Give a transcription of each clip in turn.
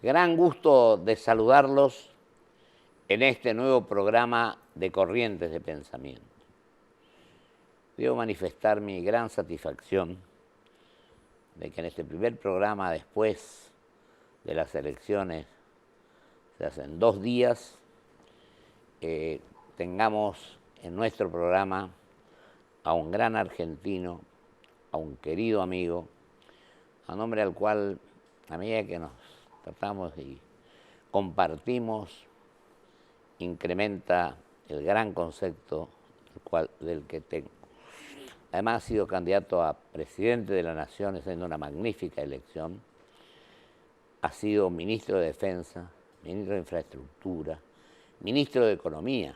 Gran gusto de saludarlos en este nuevo programa de Corrientes de Pensamiento. Debo manifestar mi gran satisfacción de que en este primer programa, después de las elecciones, se hacen 2 días, tengamos en nuestro programa a un gran argentino, a un querido amigo, a nombre al cual, a medida que nos tratamos y compartimos, incrementa el gran concepto del que tengo. Además ha sido candidato a presidente de la Nación, haciendo una magnífica elección. Ha sido ministro de Defensa, ministro de Infraestructura, ministro de Economía.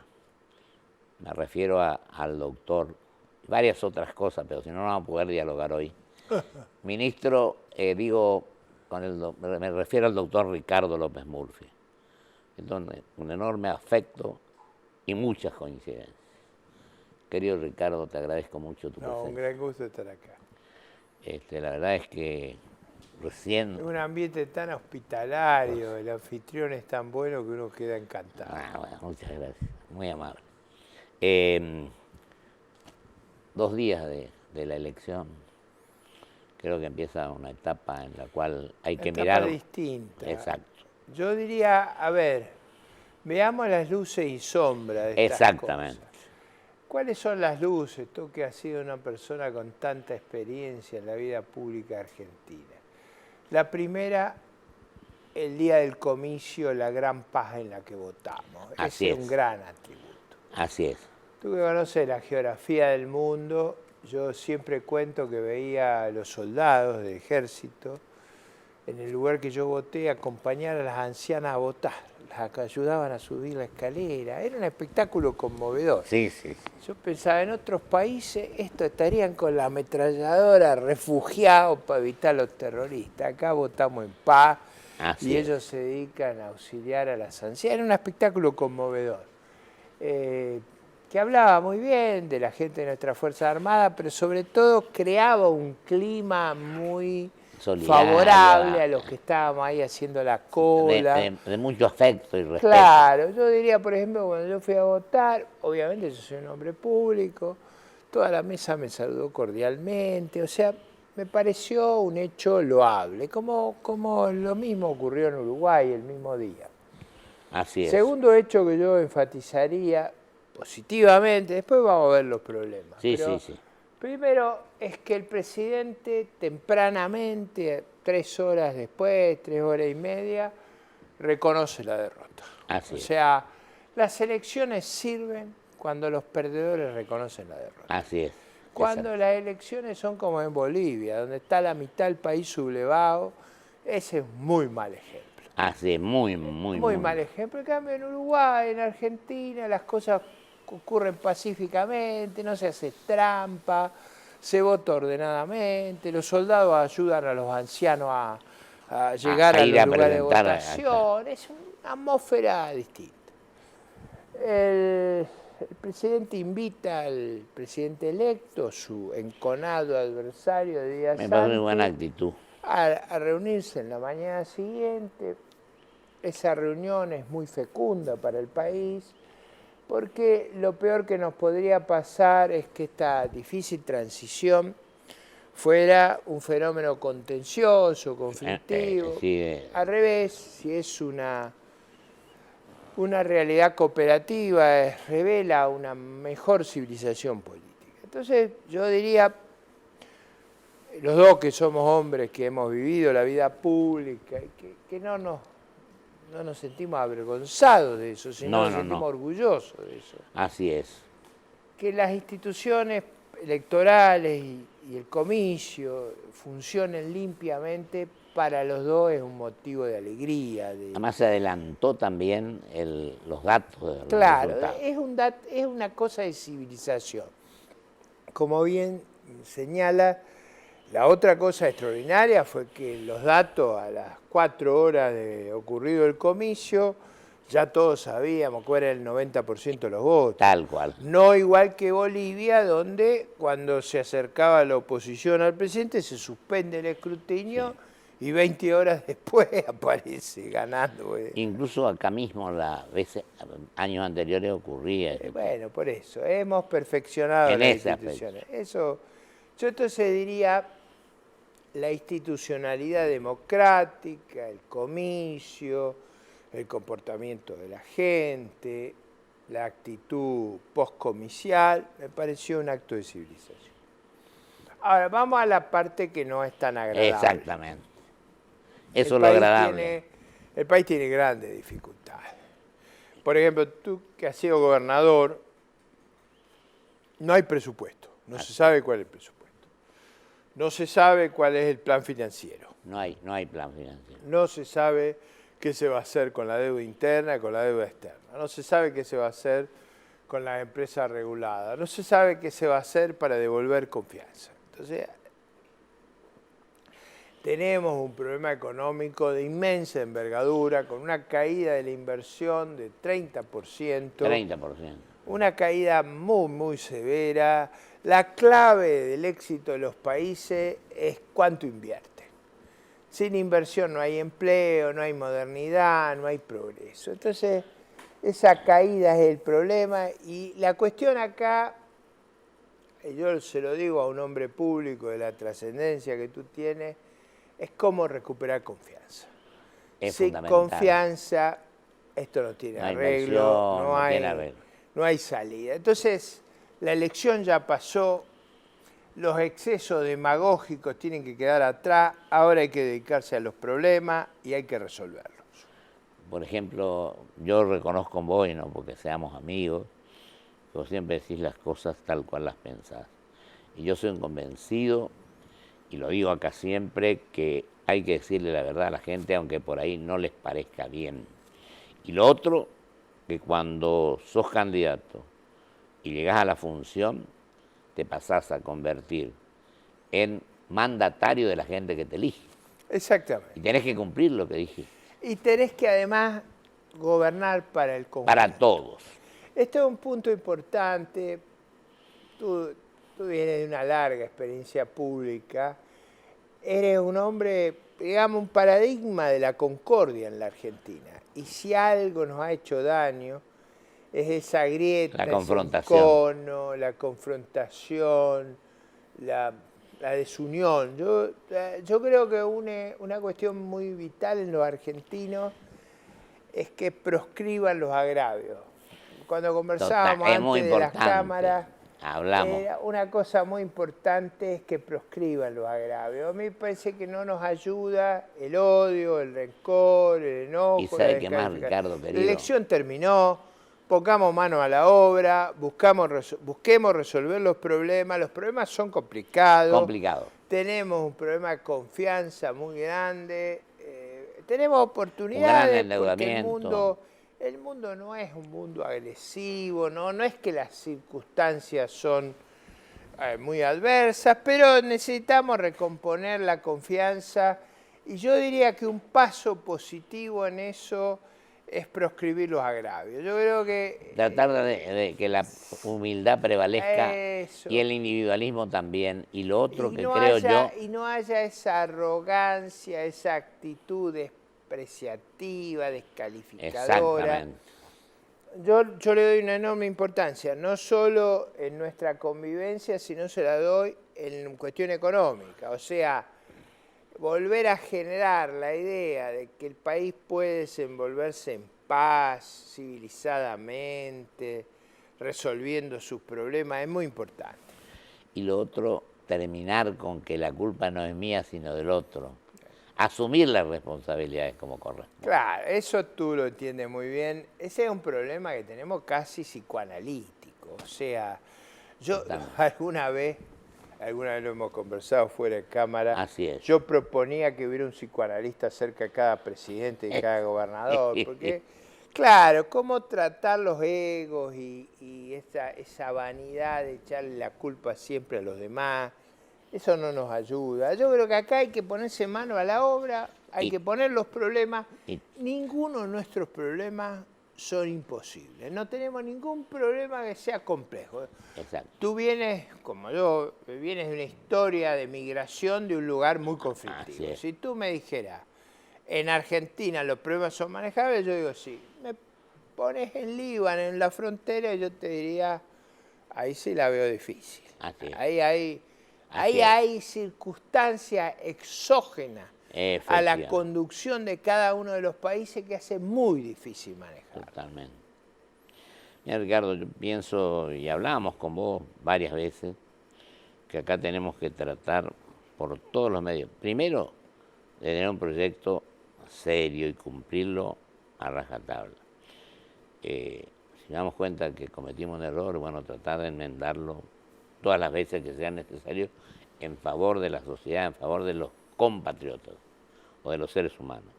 Me refiero al doctor, varias otras cosas, pero si no, no vamos a poder dialogar hoy. Ministro, me refiero al doctor Ricardo López Murphy. Entonces, un enorme afecto y muchas coincidencias. Querido Ricardo, te agradezco mucho tu presencia. Un gran gusto estar acá. La verdad es que recién... Es un ambiente tan hospitalario, el anfitrión es tan bueno que uno queda encantado. Bueno, muchas gracias, muy amable. 2 días de la elección, creo que empieza una etapa en la cual hay que mirar... Etapa distinta. Exacto. Yo diría, a ver, veamos las luces y sombras de estas Exactamente. cosas. ¿Cuáles son las luces? Tú que has sido una persona con tanta experiencia en la vida pública argentina. La primera, el día del comicio, la gran paz en la que votamos. Así Ese es es un gran atributo. Así es. Tú que conoces la geografía del mundo, yo siempre cuento que veía a los soldados del ejército en el lugar que yo voté acompañar a las ancianas a votar. Las ayudaban a subir la escalera. Era un espectáculo conmovedor. Sí. Yo pensaba, en otros países estos estarían con la ametralladora refugiados para evitar a los terroristas. Acá votamos en paz y ellos se dedican a auxiliar a las ancianas. Era un espectáculo conmovedor. Que hablaba muy bien de la gente de nuestra Fuerza Armada, pero sobre todo creaba un clima muy favorable a los que estábamos ahí haciendo la cola. De mucho afecto y respeto. Claro, yo diría, por ejemplo, cuando yo fui a votar, obviamente yo soy un hombre público, toda la mesa me saludó cordialmente, o sea, me pareció un hecho loable, como lo mismo ocurrió en Uruguay el mismo día. Así es. Segundo hecho que yo enfatizaría positivamente, después vamos a ver los problemas. Sí. Primero es que el presidente tempranamente, 3 horas después, 3 horas y media, reconoce la derrota. Así es. O sea, las elecciones sirven cuando los perdedores reconocen la derrota. Así es. Cuando las elecciones son como en Bolivia, donde está la mitad del país sublevado, ese es muy mal ejemplo. Así es, muy mal ejemplo. En cambio, en Uruguay, en Argentina, las cosas ocurren pacíficamente, no se hace trampa, se vota ordenadamente, los soldados ayudan a los ancianos a llegar a los lugares de votación, es una atmósfera distinta. El presidente invita al presidente electo, su enconado adversario de días antes, me parece una buena actitud, a reunirse en la mañana siguiente. Esa reunión es muy fecunda para el país, porque lo peor que nos podría pasar es que esta difícil transición fuera un fenómeno contencioso, conflictivo. Al revés, si es una realidad cooperativa, revela una mejor civilización política. Entonces, yo diría, los dos que somos hombres que hemos vivido la vida pública, que no nos sentimos avergonzados de eso, sino nos sentimos orgullosos de eso. Así es. Que las instituciones electorales y el comicio funcionen limpiamente, para los dos es un motivo de alegría. Además se adelantó también los datos. Claro, es una cosa de civilización. Como bien señala, la otra cosa extraordinaria fue que los datos a las 4 horas de ocurrido el comicio, ya todos sabíamos cuál era el 90% de los votos. Tal cual. No igual que Bolivia, donde cuando se acercaba la oposición al presidente se suspende el escrutinio y 20 horas después aparece ganando. Incluso acá mismo, veces, años anteriores ocurría. Bueno, por eso, hemos perfeccionado las instituciones. Eso, yo entonces diría la institucionalidad democrática, el comicio, el comportamiento de la gente, la actitud postcomicial, me pareció un acto de civilización. Ahora, vamos a la parte que no es tan agradable. Exactamente. Eso es lo agradable. El país tiene grandes dificultades. Por ejemplo, tú que has sido gobernador, no hay presupuesto, no se sabe cuál es el presupuesto. No se sabe cuál es el plan financiero. No hay plan financiero. No se sabe qué se va a hacer con la deuda interna y con la deuda externa. No se sabe qué se va a hacer con las empresas reguladas. No se sabe qué se va a hacer para devolver confianza. Entonces, tenemos un problema económico de inmensa envergadura, con una caída de la inversión de 30%. 30%. Una caída muy, muy severa. La clave del éxito de los países es cuánto invierten. Sin inversión no hay empleo, no hay modernidad, no hay progreso. Entonces, esa caída es el problema y la cuestión acá, yo se lo digo a un hombre público de la trascendencia que tú tienes, es cómo recuperar confianza. Sin confianza, esto no tiene arreglo, no hay salida. Entonces, la elección ya pasó, los excesos demagógicos tienen que quedar atrás, ahora hay que dedicarse a los problemas y hay que resolverlos. Por ejemplo, yo reconozco en vos, y no porque seamos amigos, vos siempre decís las cosas tal cual las pensás. Y yo soy un convencido, y lo digo acá siempre, que hay que decirle la verdad a la gente, aunque por ahí no les parezca bien. Y lo otro, que cuando sos candidato y llegás a la función, te pasás a convertir en mandatario de la gente que te elige. Exactamente. Y tenés que cumplir lo que dijiste. Y tenés que además gobernar para el conjunto. Para todos. Este es un punto importante. Tú vienes de una larga experiencia pública. Eres un hombre, digamos, un paradigma de la concordia en la Argentina. Y si algo nos ha hecho daño, es esa grieta, la confrontación, ese encono, la confrontación, la desunión. Yo creo que una cuestión muy vital en los argentinos es que proscriban los agravios. Cuando conversábamos antes de las cámaras, hablamos. Una cosa muy importante es que proscriban los agravios. A mí me parece que no nos ayuda el odio, el rencor, el enojo. ¿Y sabe qué más, Ricardo, querido? La elección terminó, pongamos mano a la obra, busquemos resolver los problemas son complicados. Tenemos un problema de confianza muy grande, tenemos oportunidades porque el mundo no es un mundo agresivo, no es que las circunstancias son muy adversas, pero necesitamos recomponer la confianza y yo diría que un paso positivo en eso es proscribir los agravios. Yo creo que tratar de que la humildad prevalezca y el individualismo también. Y lo otro que creo yo... Y no haya esa arrogancia, esa actitud despreciativa, descalificadora. Exactamente. Yo le doy una enorme importancia, no solo en nuestra convivencia, sino se la doy en cuestión económica. O sea, volver a generar la idea de que el país puede desenvolverse en paz, civilizadamente, resolviendo sus problemas, es muy importante. Y lo otro, terminar con que la culpa no es mía, sino del otro. Asumir las responsabilidades como corresponde. Claro, eso tú lo entiendes muy bien. Ese es un problema que tenemos casi psicoanalítico. O sea, yo alguna vez lo hemos conversado fuera de cámara. Así es. Yo proponía que hubiera un psicoanalista cerca de cada presidente y cada gobernador, porque, claro, cómo tratar los egos y esa vanidad de echarle la culpa siempre a los demás, eso no nos ayuda. Yo creo que acá hay que ponerse mano a la obra, hay que poner los problemas. Ninguno de nuestros problemas son imposibles. No tenemos ningún problema que sea complejo. Exacto. Tú vienes, como yo, vienes de una historia de migración de un lugar muy conflictivo. Si tú me dijeras, en Argentina los problemas son manejables, yo digo sí. Me pones en Líbano, en la frontera, y yo te diría, ahí sí la veo difícil. Ahí hay circunstancias exógenas a la conducción de cada uno de los países que hace muy difícil manejar. Totalmente. Mira, Ricardo, yo pienso, y hablábamos con vos varias veces, que acá tenemos que tratar por todos los medios. Primero, de tener un proyecto serio y cumplirlo a rajatabla. Si nos damos cuenta que cometimos un error, bueno, tratar de enmendarlo todas las veces que sea necesario en favor de la sociedad, en favor de los compatriotas o de los seres humanos.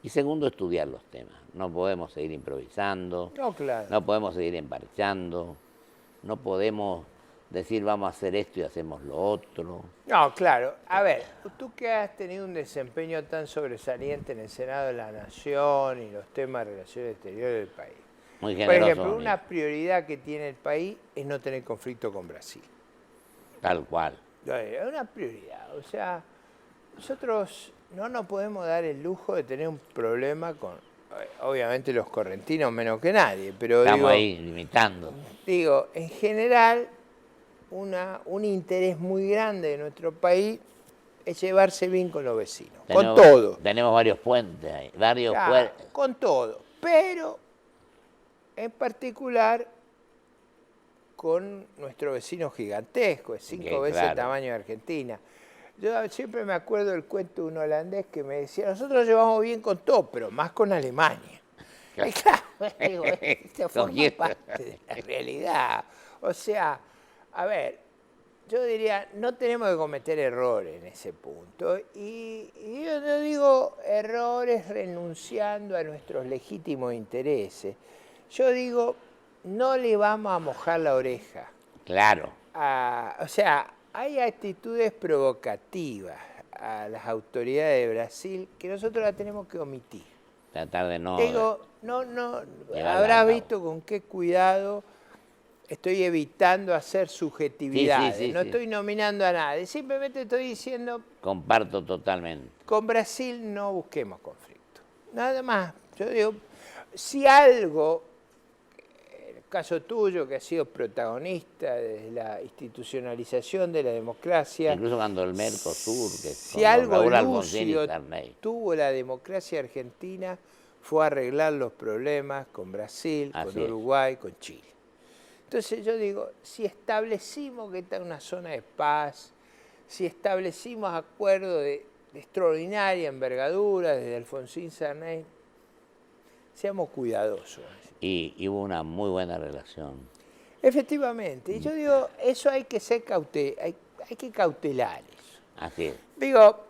Y segundo, estudiar los temas. No podemos seguir improvisando, no podemos seguir emparchando, no podemos decir vamos a hacer esto y hacemos lo otro. No, claro. A ver, tú que has tenido un desempeño tan sobresaliente en el Senado de la Nación y los temas de relaciones exteriores del país. Muy generoso. Por ejemplo, una prioridad que tiene el país es no tener conflicto con Brasil. Tal cual. Es una prioridad. O sea, nosotros no nos podemos dar el lujo de tener un problema con, obviamente los correntinos menos que nadie, pero estamos ahí limitando. Digo, en general, un interés muy grande de nuestro país es llevarse bien con los vecinos, con todo. Tenemos varios puentes ahí, con todo, pero en particular con nuestro vecino gigantesco, es 5 veces el tamaño de Argentina. Yo siempre me acuerdo del cuento de un holandés que me decía, nosotros llevamos bien con todo, pero más con Alemania. Y claro, digo, esto forma parte de la realidad. O sea, a ver, yo diría, no tenemos que cometer errores en ese punto. Y yo no digo errores renunciando a nuestros legítimos intereses. Yo digo, no le vamos a mojar la oreja. Claro. O sea, hay actitudes provocativas a las autoridades de Brasil que nosotros las tenemos que omitir. Tratar de no... Digo, habrás visto con qué cuidado estoy evitando hacer subjetividades. Sí. No estoy nominando a nadie, simplemente estoy diciendo... Comparto totalmente. Con Brasil no busquemos conflicto. Nada más. Yo digo, si algo... caso tuyo, que has sido protagonista de la institucionalización de la democracia. Incluso cuando el Mercosur, que si algo lúcido tuvo la democracia argentina, fue arreglar los problemas con Brasil, con Uruguay, con Chile. Entonces yo digo, si establecimos que está una zona de paz, si establecimos acuerdos de extraordinaria envergadura desde Alfonsín Sarney, seamos cuidadosos. Y hubo una muy buena relación. Efectivamente. Y yo digo, eso hay que ser hay que cautelar eso. Así es. Digo,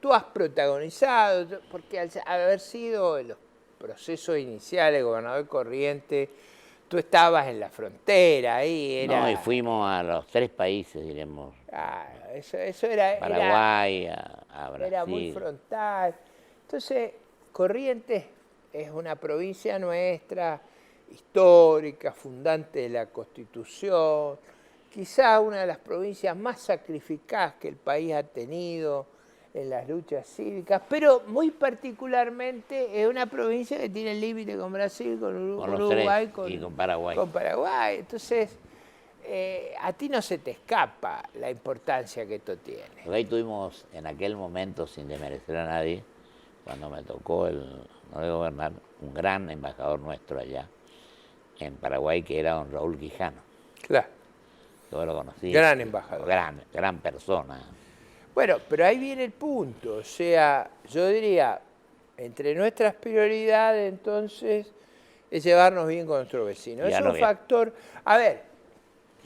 tú has protagonizado, porque al haber sido en los procesos iniciales, gobernador Corrientes, tú estabas en la frontera, ahí era... No, y fuimos a los 3 países, diremos. Eso era... Paraguay, a Brasil. Era muy frontal. Entonces, Corrientes es una provincia nuestra, histórica, fundante de la Constitución, quizá una de las provincias más sacrificadas que el país ha tenido en las luchas cívicas, pero muy particularmente es una provincia que tiene el límite con Brasil, con Uruguay y con Paraguay. Con Paraguay. Entonces, a ti no se te escapa la importancia que esto tiene. Porque ahí tuvimos, en aquel momento, sin desmerecer a nadie, cuando me tocó no de gobernar, un gran embajador nuestro allá en Paraguay, que era don Raúl Quijano. Claro. Yo lo conocí. Gran embajador. Gran persona. Bueno, pero ahí viene el punto. O sea, yo diría, entre nuestras prioridades, entonces, es llevarnos bien con nuestros vecinos. Es un factor... A ver,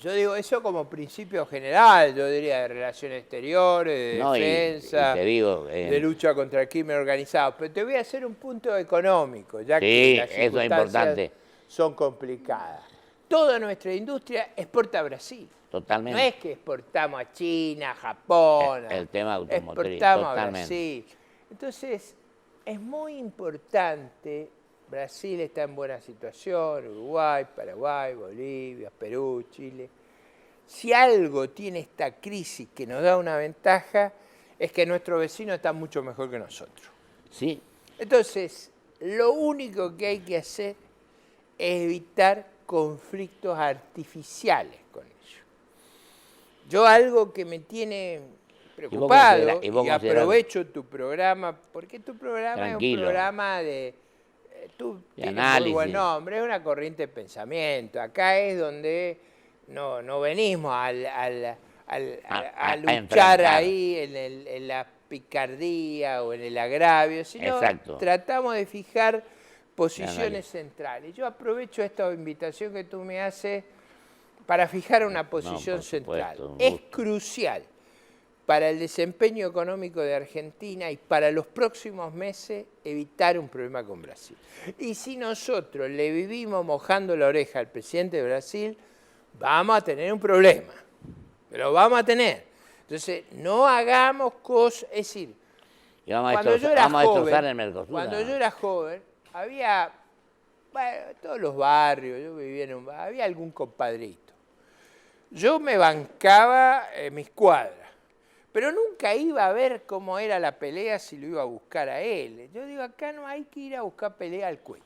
yo digo eso como principio general, yo diría de relaciones exteriores, de defensa, de lucha contra el crimen organizado. Pero te voy a hacer un punto económico, ya que las circunstancias son complicadas. Toda nuestra industria exporta a Brasil. Totalmente. No es que exportamos a China, a Japón. El tema automotriz. Exportamos a Brasil. Entonces, es muy importante, Brasil está en buena situación, Uruguay, Paraguay, Bolivia, Perú, Chile. Si algo tiene esta crisis que nos da una ventaja, es que nuestros vecinos están mucho mejor que nosotros. Sí. Entonces, lo único que hay que hacer es evitar conflictos artificiales con ellos. Yo algo que me tiene preocupado, y aprovecho tu programa, porque tu programa es un programa de... Tú tienes muy buen nombre, es una corriente de pensamiento. Acá es donde no venimos a luchar ahí en la picardía o en el agravio, sino tratamos de fijar posiciones centrales. Yo aprovecho esta invitación que tú me haces para fijar una posición central. Es crucial para el desempeño económico de Argentina y para los próximos meses evitar un problema con Brasil. Y si nosotros le vivimos mojando la oreja al presidente de Brasil, vamos a tener un problema, pero vamos a tener. Entonces, no hagamos cosas, es decir, cuando yo era joven, había, bueno, todos los barrios, yo vivía en un barrio, había algún compadrito. Yo me bancaba mis cuadras. Pero nunca iba a ver cómo era la pelea si lo iba a buscar a él. Yo digo, acá no hay que ir a buscar pelea al cohete.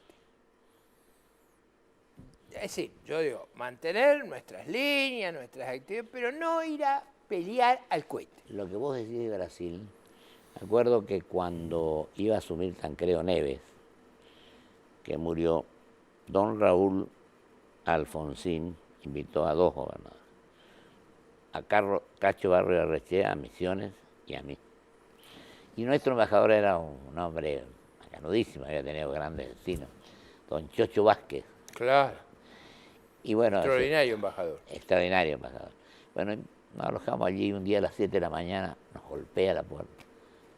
Es decir, yo digo, mantener nuestras líneas, nuestras actividades, pero no ir a pelear al cohete. Lo que vos decís de Brasil, me acuerdo que cuando iba a asumir Tancredo Neves, que murió, don Raúl Alfonsín invitó a 2 gobernadores. A Cacho Barrio Arrechea, a Misiones y a mí. Y nuestro embajador era un hombre macanudísimo, había tenido grandes vecinos, don Chocho Vázquez. Claro. Y bueno, extraordinario embajador. Extraordinario embajador. Bueno, nos alojamos allí un día a las 7 de la mañana, nos golpea la puerta,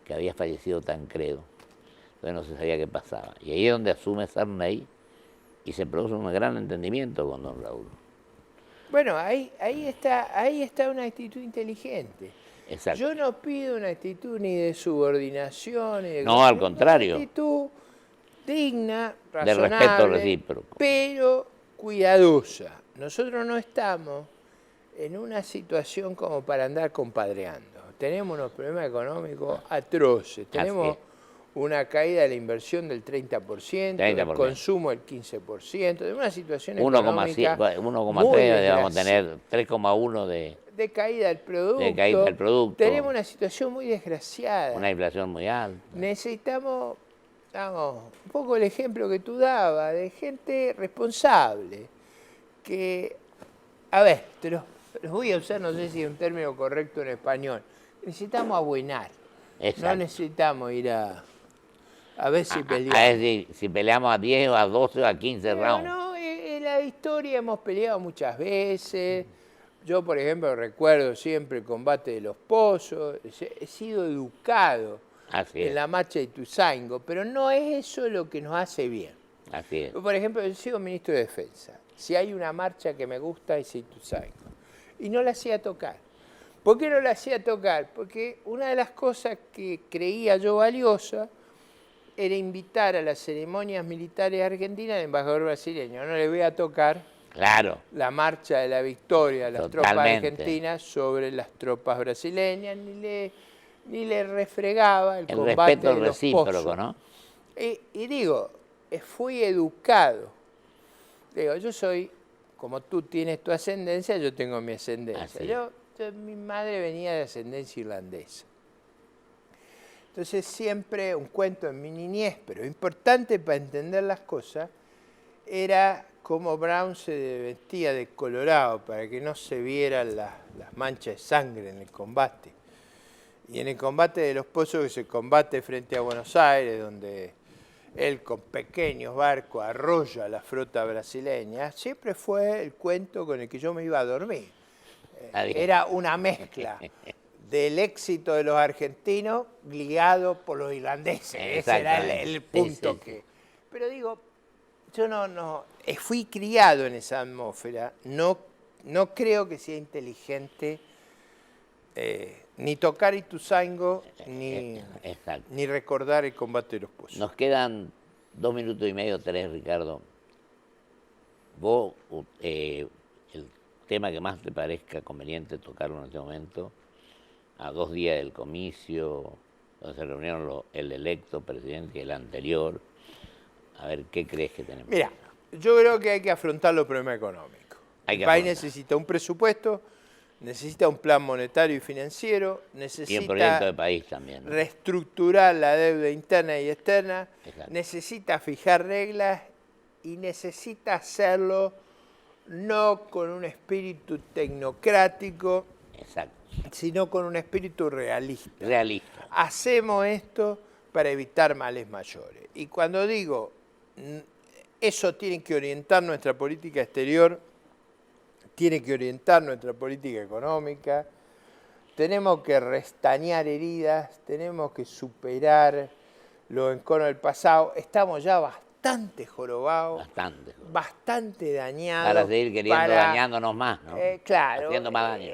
que había fallecido Tancredo. Entonces no se sabía qué pasaba. Y ahí es donde asume Sarney y se produce un gran entendimiento con don Raúl. Bueno, ahí está una actitud inteligente. Exacto. Yo no pido una actitud ni de subordinación, ni de... No, al contrario. Una actitud digna, razonable, de respeto recíproco, pero cuidadosa. Nosotros no estamos en una situación como para andar compadreando. Tenemos unos problemas económicos atroces. Tenemos una caída de la inversión del 30%, del consumo del 15%, de una situación económica 1,3, vamos a tener 3,1 de caída del producto. De caída del producto. Tenemos una situación muy desgraciada. Una inflación muy alta. Necesitamos, un poco el ejemplo que tú dabas, de gente responsable, que, a ver, los voy a usar, no sé si es un término correcto en español, necesitamos abuenar. Exacto. No necesitamos ir a ver si peleamos. A ver si peleamos a 10 o a 12 o a 15 rounds. No, en la historia hemos peleado muchas veces. Yo, por ejemplo, recuerdo siempre el combate de los pozos. He sido educado en la marcha de Ituzaingó, pero no es eso lo que nos hace bien. Así es. Por ejemplo, yo sigo ministro de Defensa. Si hay una marcha que me gusta es Ituzaingó. Y no la hacía tocar. ¿Por qué no la hacía tocar? Porque una de las cosas que creía yo valiosa era invitar a las ceremonias militares argentinas al embajador brasileño. No le voy a tocar la marcha de la victoria de las tropas argentinas sobre las tropas brasileñas, ni le refregaba el combate respeto de los recíproco, ¿no? Y digo, fui educado. Digo, yo soy, como tú tienes tu ascendencia, yo tengo mi ascendencia. Mi madre venía de ascendencia irlandesa. Entonces siempre un cuento en mi niñez, pero importante para entender las cosas, era cómo Brown se vestía de colorado para que no se vieran las manchas de sangre en el combate. Y en el combate de los pozos, que se combate frente a Buenos Aires, donde él con pequeños barcos arrolla a la flota brasileña, siempre fue el cuento con el que yo me iba a dormir. Era una mezcla del éxito de los argentinos ligado por los irlandeses. Ese era el punto que... Pero digo, yo no fui criado en esa atmósfera, no creo que sea inteligente ni tocar Ituzaingó, ni recordar el combate de los pozos. Nos quedan 2 minutos y medio, 3, Ricardo. Vos, el tema que más te parezca conveniente tocarlo en este momento, a 2 días del comicio, donde se reunieron el electo presidente y el anterior, a ver, ¿qué crees que tenemos? Mira, yo creo que hay que afrontar los problemas económicos. El país necesita un presupuesto, necesita un plan monetario y financiero, necesita y un proyecto de país también, ¿no? Reestructurar la deuda interna y externa, Exacto. Necesita fijar reglas y necesita hacerlo no con un espíritu tecnocrático, Exacto. sino con un espíritu realista. Realista. Hacemos esto para evitar males mayores. Y cuando digo, eso tiene que orientar nuestra política exterior, tiene que orientar nuestra política económica, tenemos que restañar heridas, tenemos que superar los enconos del pasado, estamos ya bastante jorobados, bastante dañados. Para seguir queriendo dañándonos más, ¿no? Claro. Haciendo más daño.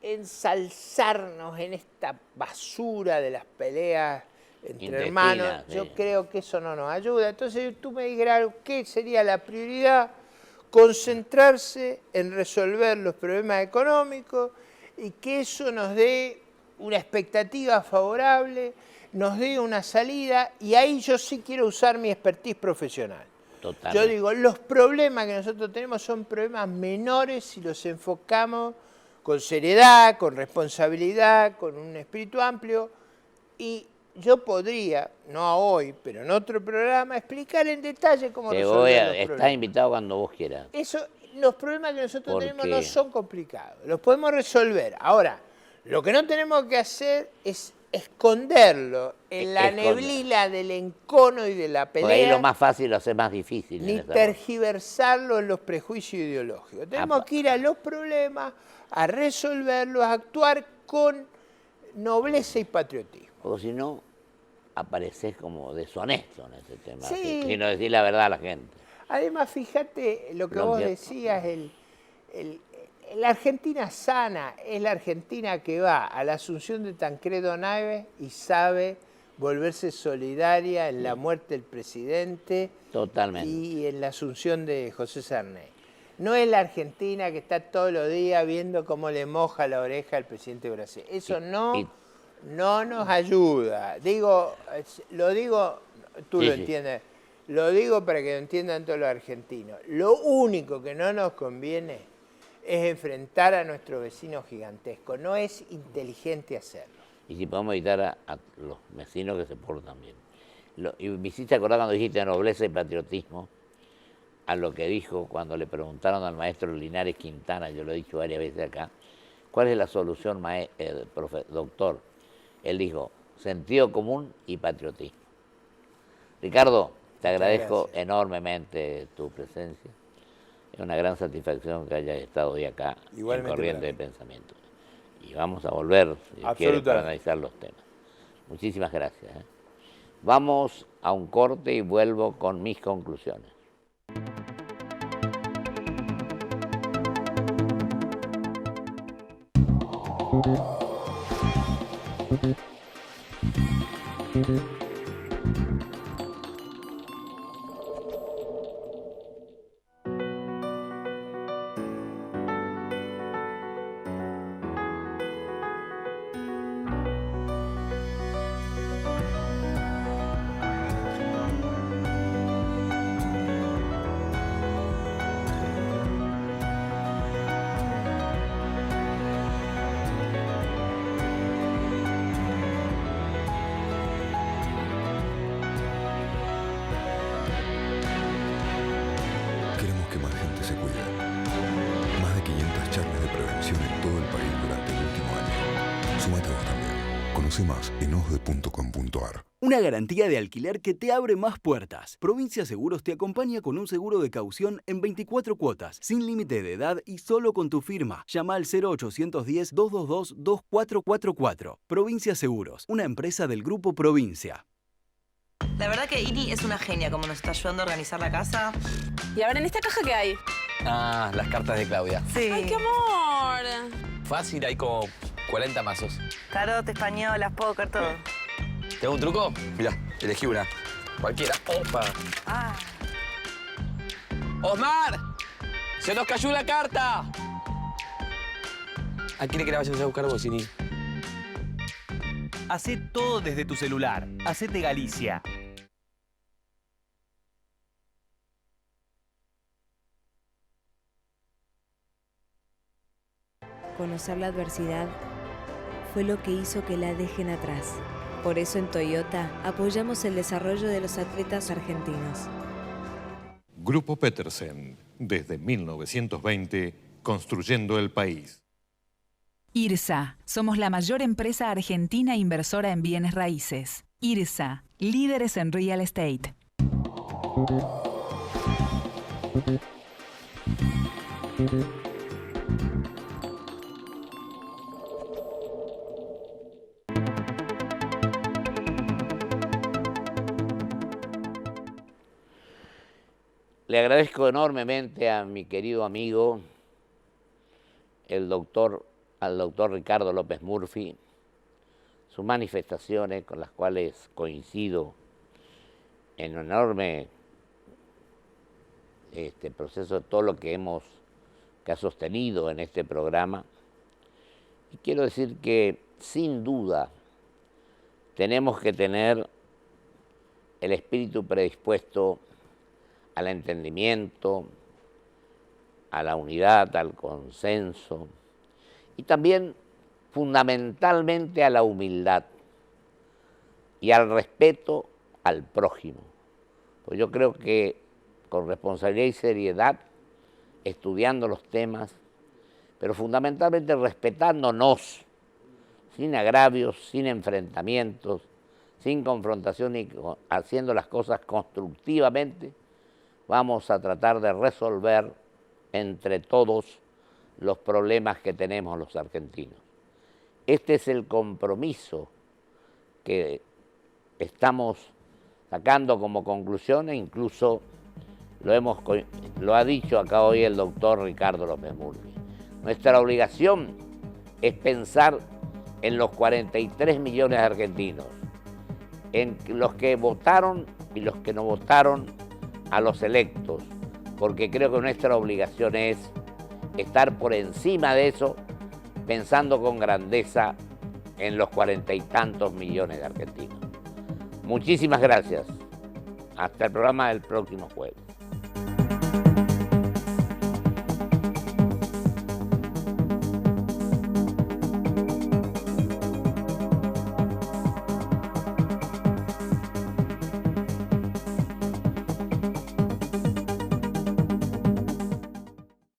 Ensalzarnos en esta basura de las peleas entre hermanos, yo creo que eso no nos ayuda. Entonces tú me dirás, ¿qué sería la prioridad? Concentrarse en resolver los problemas económicos y que eso nos dé una expectativa favorable, nos dé una salida, y ahí yo sí quiero usar mi expertise profesional. Totalmente. Yo digo, los problemas que nosotros tenemos son problemas menores si los enfocamos con seriedad, con responsabilidad, con un espíritu amplio, y yo podría, no hoy, pero en otro programa, explicar en detalle cómo resolver los problemas. Estás invitado cuando vos quieras. Los problemas que nosotros tenemos no son complicados, los podemos resolver. Ahora, lo que no tenemos que hacer es esconderlo en la neblina del encono y de la pelea. Porque ahí lo más fácil lo hace más difícil. Ni tergiversarlo en los prejuicios ideológicos. Tenemos que ir a los problemas, a resolverlos, a actuar con nobleza y patriotismo. Porque si no, apareces como deshonesto en ese tema, si no decís la verdad a la gente. Además, fíjate lo que vos decías, la Argentina sana es la Argentina que va a la asunción de Tancredo Neves y sabe volverse solidaria en la muerte del presidente. Totalmente. Y en la asunción de José Sarney. No es la Argentina que está todos los días viendo cómo le moja la oreja al presidente de Brasil. Eso no nos ayuda. Lo digo, tú lo entiendes, lo digo para que lo entiendan todos los argentinos. Lo único que no nos conviene es enfrentar a nuestro vecino gigantesco. No es inteligente hacerlo. Y si podemos evitar a los vecinos que se portan bien. Y me hiciste acordar cuando dijiste nobleza y patriotismo, a lo que dijo cuando le preguntaron al maestro Linares Quintana, yo lo he dicho varias veces acá, ¿cuál es la solución, doctor? Él dijo, sentido común y patriotismo. Ricardo, te agradezco enormemente tu presencia. Es una gran satisfacción que hayas estado hoy acá en Corriente de Pensamiento. Y vamos a volver, si quieres, para analizar los temas. Muchísimas gracias. Vamos a un corte y vuelvo con mis conclusiones. Más en osde.com.ar. Una garantía de alquiler que te abre más puertas. Provincia Seguros te acompaña con un seguro de caución en 24 cuotas, sin límite de edad y solo con tu firma. Llama al 0810-222-2444. Provincia Seguros, una empresa del Grupo Provincia. La verdad que Ini es una genia, como nos está ayudando a organizar la casa. Y ahora, ¿en esta caja qué hay? Ah, las cartas de Claudia. Sí. ¡Ay, qué amor! Fácil, hay como 40 mazos. Tarot, españolas, póker, todo. ¿Te hago un truco? Mirá, elegí una. Cualquiera. Opa. ¡Osmar! ¡Se nos cayó la carta! ¿A quién que la vayas a buscar vos, Ini? Hacé todo desde tu celular. Hacete Galicia. Conocer la adversidad fue lo que hizo que la dejen atrás. Por eso en Toyota apoyamos el desarrollo de los atletas argentinos. Grupo Petersen, desde 1920, construyendo el país. IRSA, somos la mayor empresa argentina inversora en bienes raíces. IRSA, líderes en real estate. Le agradezco enormemente a mi querido amigo, al doctor Ricardo López Murphy, sus manifestaciones con las cuales coincido en un enorme proceso de todo lo que ha sostenido en este programa. Y quiero decir que, sin duda, tenemos que tener el espíritu predispuesto al entendimiento, a la unidad, al consenso y también fundamentalmente a la humildad y al respeto al prójimo. Pues yo creo que con responsabilidad y seriedad, estudiando los temas, pero fundamentalmente respetándonos, sin agravios, sin enfrentamientos, sin confrontación y haciendo las cosas constructivamente, vamos a tratar de resolver entre todos los problemas que tenemos los argentinos. Este es el compromiso que estamos sacando como conclusión e incluso lo ha dicho acá hoy el doctor Ricardo López Murphy. Nuestra obligación es pensar en los 43 millones de argentinos, en los que votaron y los que no votaron a los electos, porque creo que nuestra obligación es estar por encima de eso, pensando con grandeza en los 40 y tantos millones de argentinos. Muchísimas gracias. Hasta el programa del próximo jueves.